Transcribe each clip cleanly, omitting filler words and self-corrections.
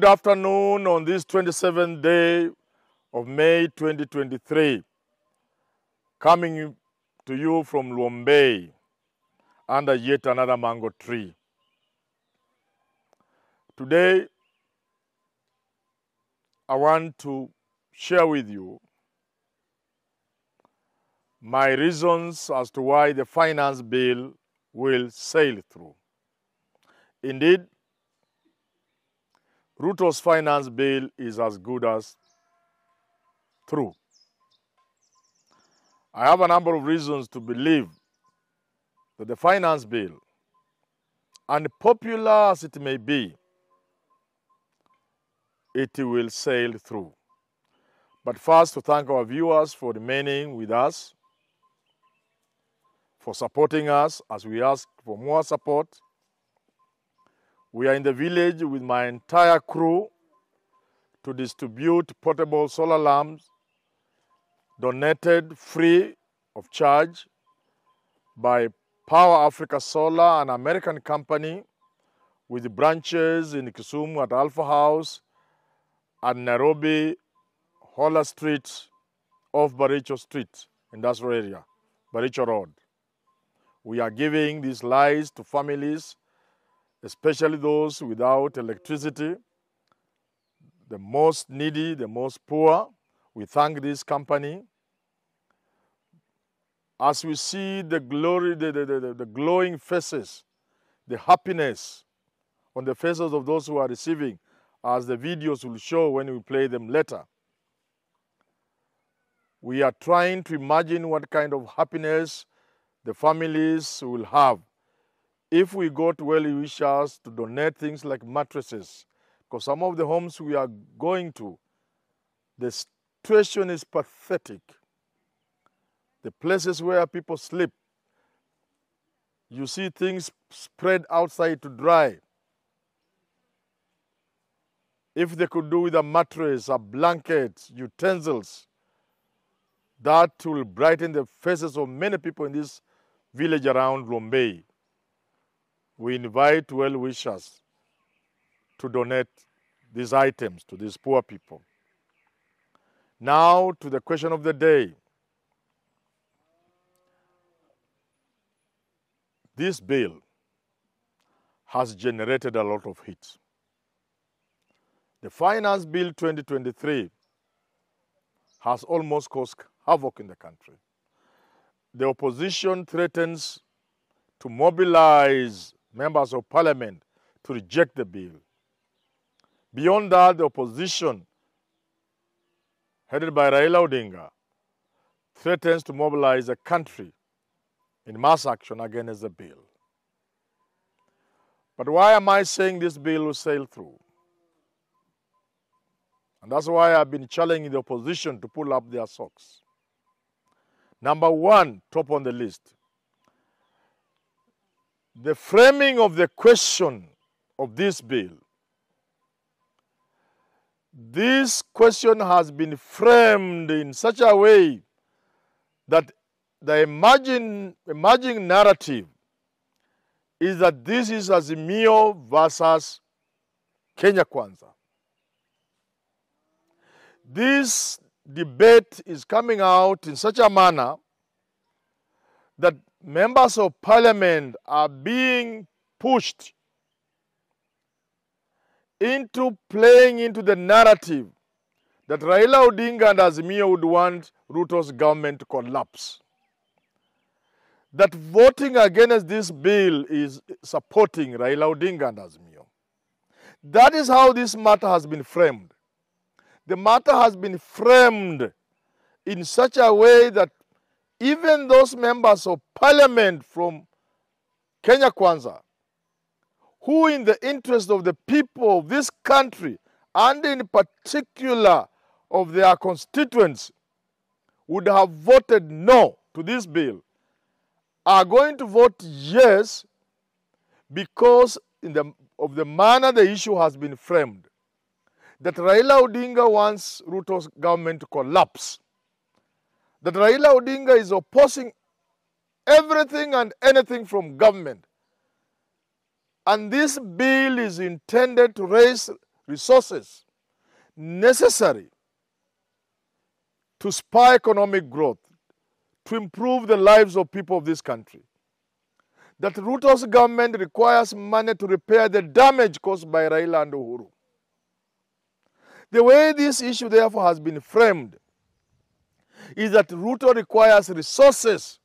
Good afternoon on this 27th day of May 2023. Coming to you from Luombei under yet another mango tree. Today, I want to share with you my reasons as to why the finance bill will sail through. Indeed, Ruto's finance bill is as good as through. I have a number of reasons to believe that the finance bill, unpopular as it may be, it will sail through. But first, to thank our viewers for remaining with us, for supporting us as we ask for more support. We are in the village with my entire crew to distribute portable solar lamps donated free of charge by Power Africa Solar, an American company with branches in Kisumu at Alpha House and Nairobi, Hola Street, off Baricho Street, industrial area, Baricho Road. We are giving these lights to families, especially those without electricity, the most needy, the most poor. We thank this company. As we see the glory, the glowing faces, the happiness on the faces of those who are receiving, as the videos will show when we play them later. We are trying to imagine what kind of happiness the families will have if we got well-wishers to donate things like mattresses, because some of the homes we are going to, the situation is pathetic. The places where people sleep, you see things spread outside to dry. If they could do with a mattress, a blanket, utensils, that will brighten the faces of many people in this village around Luombei. We invite well-wishers to donate these items to these poor people. Now to the question of the day. This bill has generated a lot of heat. The Finance Bill 2023 has almost caused havoc in the country. The opposition threatens to mobilize members of parliament to reject the bill. Beyond that, the opposition, headed by Raila Odinga, threatens to mobilize the country in mass action against the bill. But why am I saying this bill will sail through? And that's why I've been challenging the opposition to pull up their socks. Number one, top on the list, the framing of the question of this bill. This question has been framed in such a way that the emerging narrative is that this is Azimio versus Kenya Kwanza. This debate is coming out in such a manner that members of parliament are being pushed into playing into the narrative that Raila Odinga and Azimio would want Ruto's government to collapse. That voting against this bill is supporting Raila Odinga and Azimio. That is how this matter has been framed. The matter has been framed in such a way that even those members of parliament from Kenya Kwanza, who in the interest of the people of this country, and in particular of their constituents, would have voted no to this bill, are going to vote yes because of the manner the issue has been framed. That Raila Odinga wants Ruto's government to collapse. That Raila Odinga is opposing everything and anything from government. And this bill is intended to raise resources necessary to spur economic growth, to improve the lives of people of this country. That Ruto's government requires money to repair the damage caused by Raila and Uhuru. The way this issue therefore has been framed is that Ruto requires resources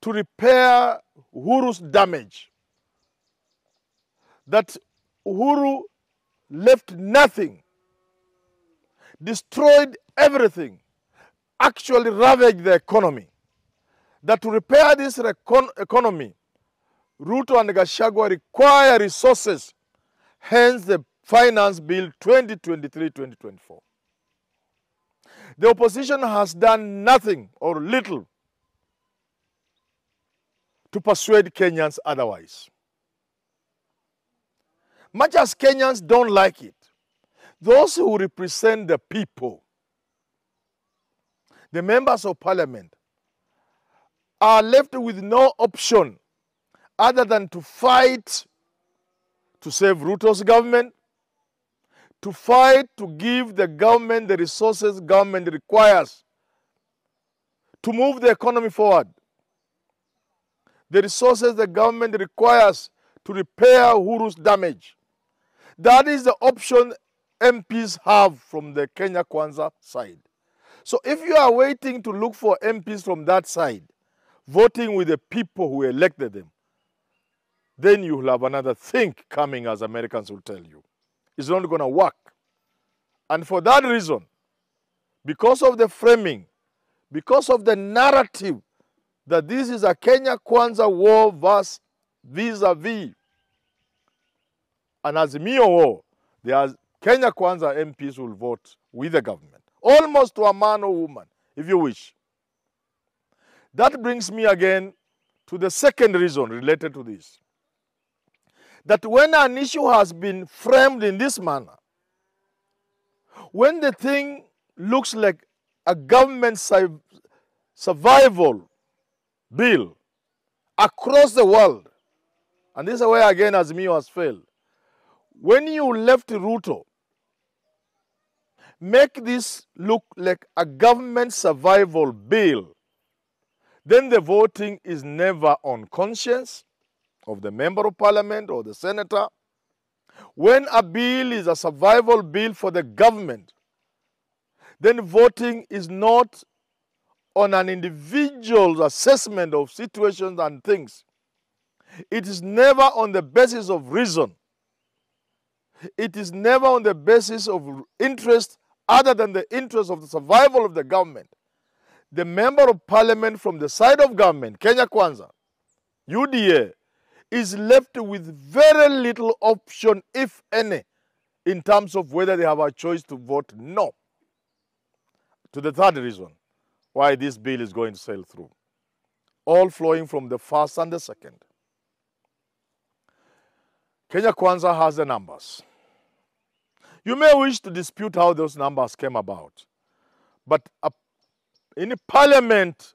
to repair Uhuru's damage. That Uhuru left nothing, destroyed everything, actually ravaged the economy. That to repair this economy, Ruto and Gachagua require resources, hence the Finance Bill 2023-2024. The opposition has done nothing or little to persuade Kenyans otherwise. Much as Kenyans don't like it, those who represent the people, the members of parliament, are left with no option other than to fight to save Ruto's government, to fight to give the government the resources government requires to move the economy forward, the resources the government requires to repair Uhuru's damage. That is the option MPs have from the Kenya Kwanza side. So if you are waiting to look for MPs from that side, voting with the people who elected them, then you will have another thing coming, as Americans will tell you. It's not going to work. And for that reason, because of the framing, because of the narrative that this is a Kenya Kwanza war vis-a-vis an Azimio war, the Kenya Kwanza MPs will vote with the government, almost to a man or woman, if you wish. That brings me again to the second reason related to this. That when an issue has been framed in this manner, when the thing looks like a government survival bill across the world, and this is where again Azimio has failed, when you left Ruto, make this look like a government survival bill, then the voting is never on conscience of the member of parliament or the senator. When a bill is a survival bill for the government, then voting is not on an individual's assessment of situations and things. It is never on the basis of reason. It is never on the basis of interest other than the interest of the survival of the government. The member of parliament from the side of government, Kenya Kwanza, UDA, is left with very little option, if any, in terms of whether they have a choice to vote no. To the third reason why this bill is going to sail through, all flowing from the first and the second. Kenya Kwanza has the numbers. You may wish to dispute how those numbers came about, but in parliament,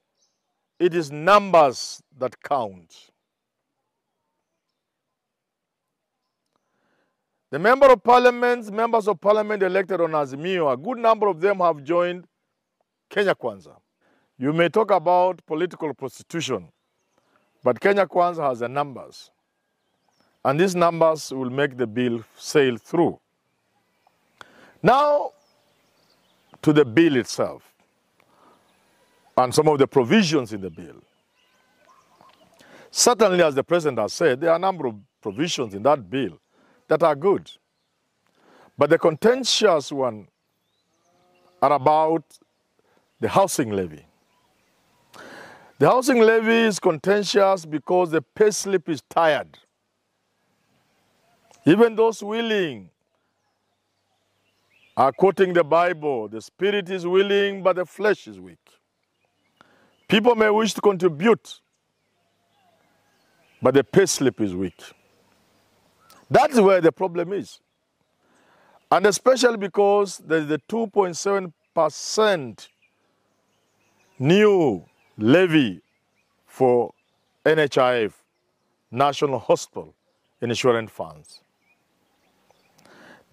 it is numbers that count. The members of parliament elected on Azimio, a good number of them have joined Kenya Kwanza. You may talk about political prostitution, but Kenya Kwanza has the numbers. And these numbers will make the bill sail through. Now, to the bill itself and some of the provisions in the bill. Certainly, as the President has said, there are a number of provisions in that bill that are good. But the contentious one are about the housing levy. The housing levy is contentious because the pay slip is tired. Even those willing are quoting the Bible. The spirit is willing, but the flesh is weak. People may wish to contribute, but the pay slip is weak. That's where the problem is. And especially because there's the 2.7% new levy for NHIF, National Hospital Insurance Funds.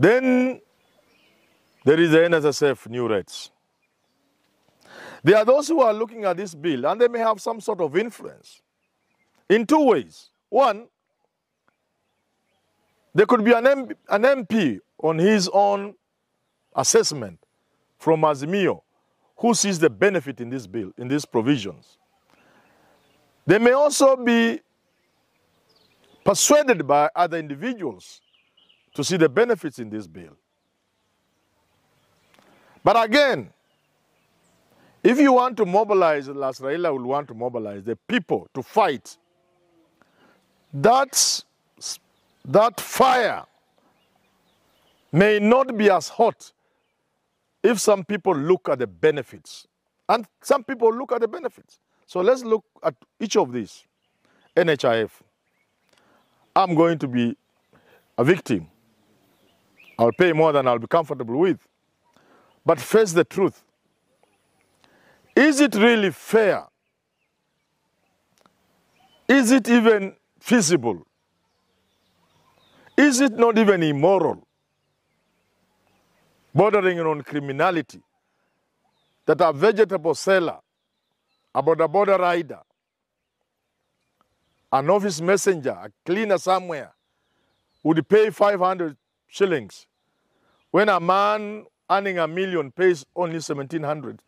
Then there is the NSSF new rates. There are those who are looking at this bill and they may have some sort of influence in two ways. One, there could be an MP on his own assessment from Azimio who sees the benefit in this bill, in these provisions. They may also be persuaded by other individuals to see the benefits in this bill. But again, if you want to mobilize, as Raila will want to mobilize the people to fight, that fire may not be as hot if some people look at the benefits. And some people look at the benefits. So let's look at each of these. NHIF. I'm going to be a victim. I'll pay more than I'll be comfortable with. But face the truth. Is it really fair? Is it even feasible? Is it not even immoral, bordering on criminality, that a vegetable seller, a border rider, an office messenger, a cleaner somewhere, would pay 500 shillings when a man earning $1 million pays only 1,700?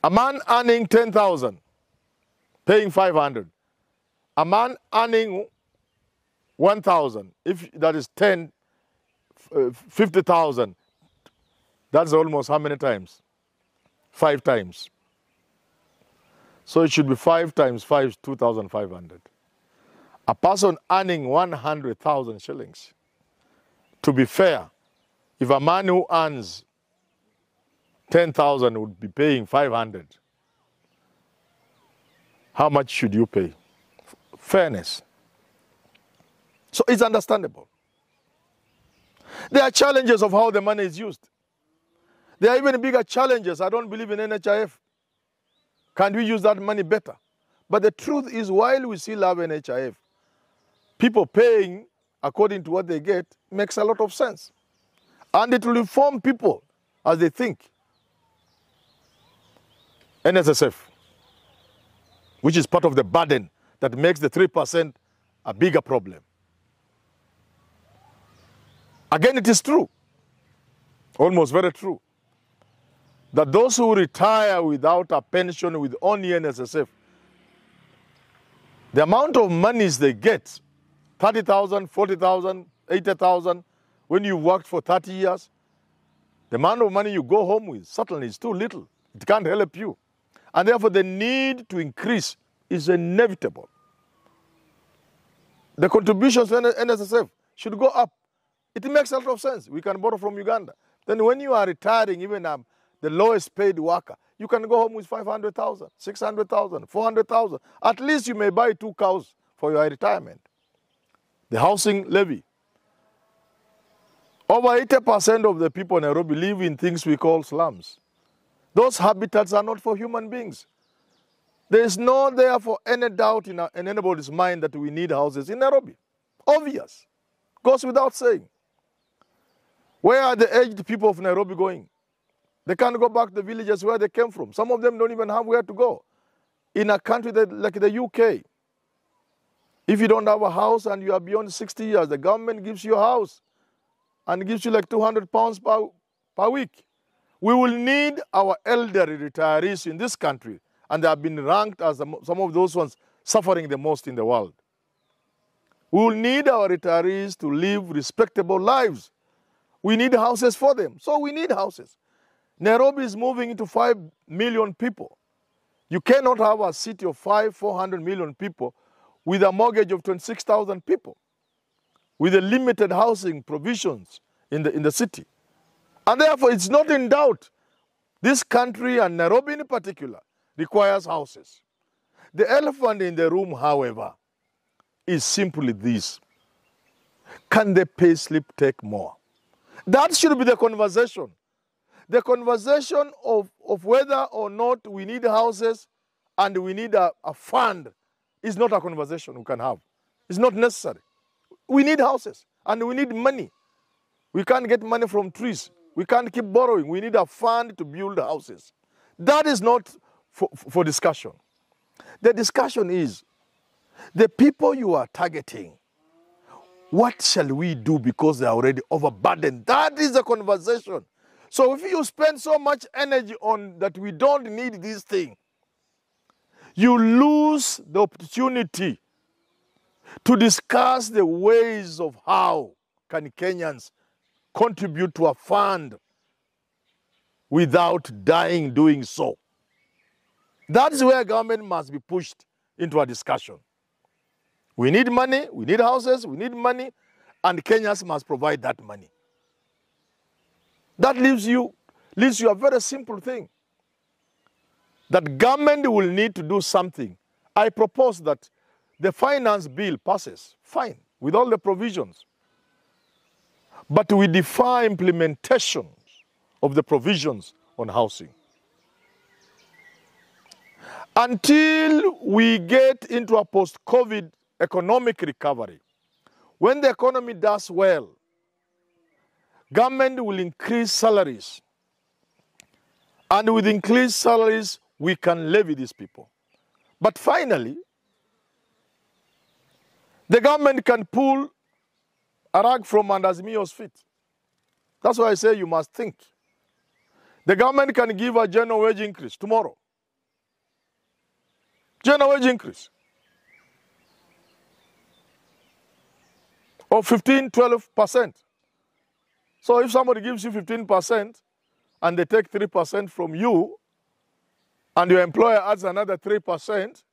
A man earning 10,000, paying 500. A man earning 1,000, if that is 50,000, that's almost how many times? 5 times. So it should be 5 times 5, 2,500. A person earning 100,000 shillings. To be fair, if a man who earns 10,000 would be paying 500, how much should you pay? Fairness. So it's understandable. There are challenges of how the money is used. There are even bigger challenges. I don't believe in NHIF. Can we use that money better? But the truth is, while we still have NHIF, people paying according to what they get makes a lot of sense. And it will inform people as they think. NSSF, which is part of the burden that makes the 3% a bigger problem. Again, it is true, almost very true, that those who retire without a pension with only NSSF, the amount of monies they get, 30,000, 40,000, 80,000, when you worked for 30 years, the amount of money you go home with certainly is too little. It can't help you. And therefore, the need to increase is inevitable. The contributions to NSSF should go up. It makes a lot of sense. We can borrow from Uganda. Then when you are retiring, even the lowest paid worker, you can go home with 500,000, 600,000, 400,000. At least you may buy 2 cows for your retirement. The housing levy. Over 80% of the people in Nairobi live in things we call slums. Those habitats are not for human beings. There is no therefore any doubt in anybody's mind that we need houses in Nairobi. Obvious. Goes without saying. Where are the aged people of Nairobi going? They can't go back to the villages where they came from. Some of them don't even have where to go. In a country like the UK, if you don't have a house and you are beyond 60 years, the government gives you a house and gives you like £200 per week. We will need our elderly retirees in this country, and they have been ranked as some of those ones suffering the most in the world. We will need our retirees to live respectable lives. We need houses for them, so we need houses. Nairobi is moving into 5 million people. You cannot have a city of 400 million people with a mortgage of 26,000 people, with the limited housing provisions in the city. And therefore, it's not in doubt. This country, and Nairobi in particular, requires houses. The elephant in the room, however, is simply this. Can the payslip take more? That should be the conversation. The conversation of whether or not we need houses and we need a fund is not a conversation we can have. It's not necessary. We need houses and we need money. We can't get money from trees. We can't keep borrowing. We need a fund to build houses. That is not for discussion. The discussion is the people you are targeting. What shall we do because they are already overburdened? That is the conversation. So if you spend so much energy on that we don't need this thing, you lose the opportunity to discuss the ways of how can Kenyans contribute to a fund without dying doing so. That is where government must be pushed into a discussion. We need money, we need houses, we need money, and Kenyans must provide that money. That leaves you a very simple thing. That government will need to do something. I propose that the finance bill passes, fine, with all the provisions. But we defy implementation of the provisions on housing. Until we get into a post-COVID economic recovery, when the economy does well, government will increase salaries. And with increased salaries, we can levy these people. But finally, the government can pull a rug from under Azimio's feet. That's why I say you must think. The government can give a general wage increase tomorrow. General wage increase of 15–12%. So if somebody gives you 15% and they take 3% from you, and your employer adds another 3%,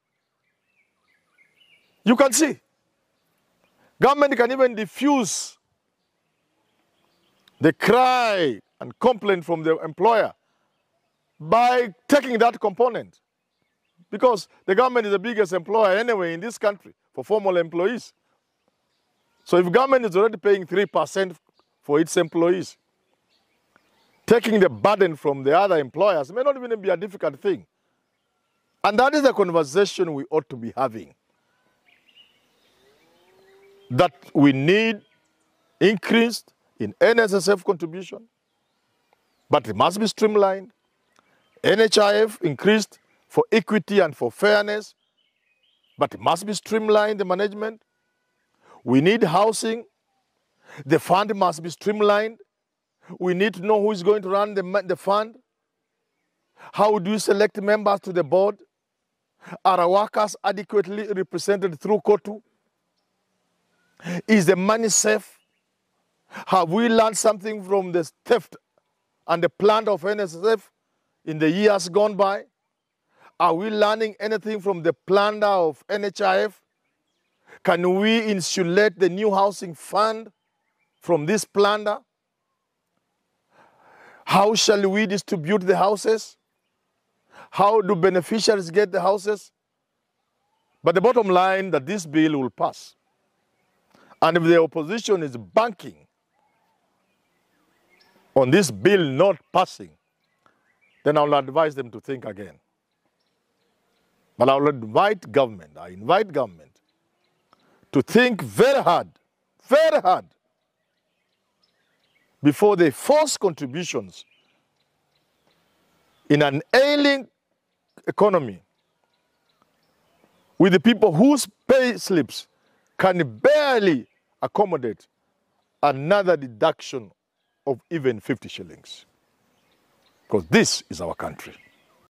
you can see. Government can even diffuse the cry and complaint from the employer by taking that component. Because the government is the biggest employer anyway in this country for formal employees. So if government is already paying 3% for its employees, taking the burden from the other employers may not even be a difficult thing. And that is the conversation we ought to be having. That we need increased in NSSF contribution, but it must be streamlined. NHIF increased for equity and for fairness, but it must be streamlined, the management. We need housing. The fund must be streamlined. We need to know who is going to run the fund. How do you select members to the board? Are our workers adequately represented through KOTU? Is the money safe? Have we learned something from the theft and the plunder of NSSF in the years gone by? Are we learning anything from the plunder of NHIF? Can we insulate the new housing fund from this plunder? How shall we distribute the houses? How do beneficiaries get the houses? But the bottom line that this bill will pass. And if the opposition is banking on this bill not passing, then I will advise them to think again. But I will invite government to think very hard, before they force contributions in an ailing economy with the people whose pay slips can barely accommodate another deduction of even 50 shillings. Because this is our country.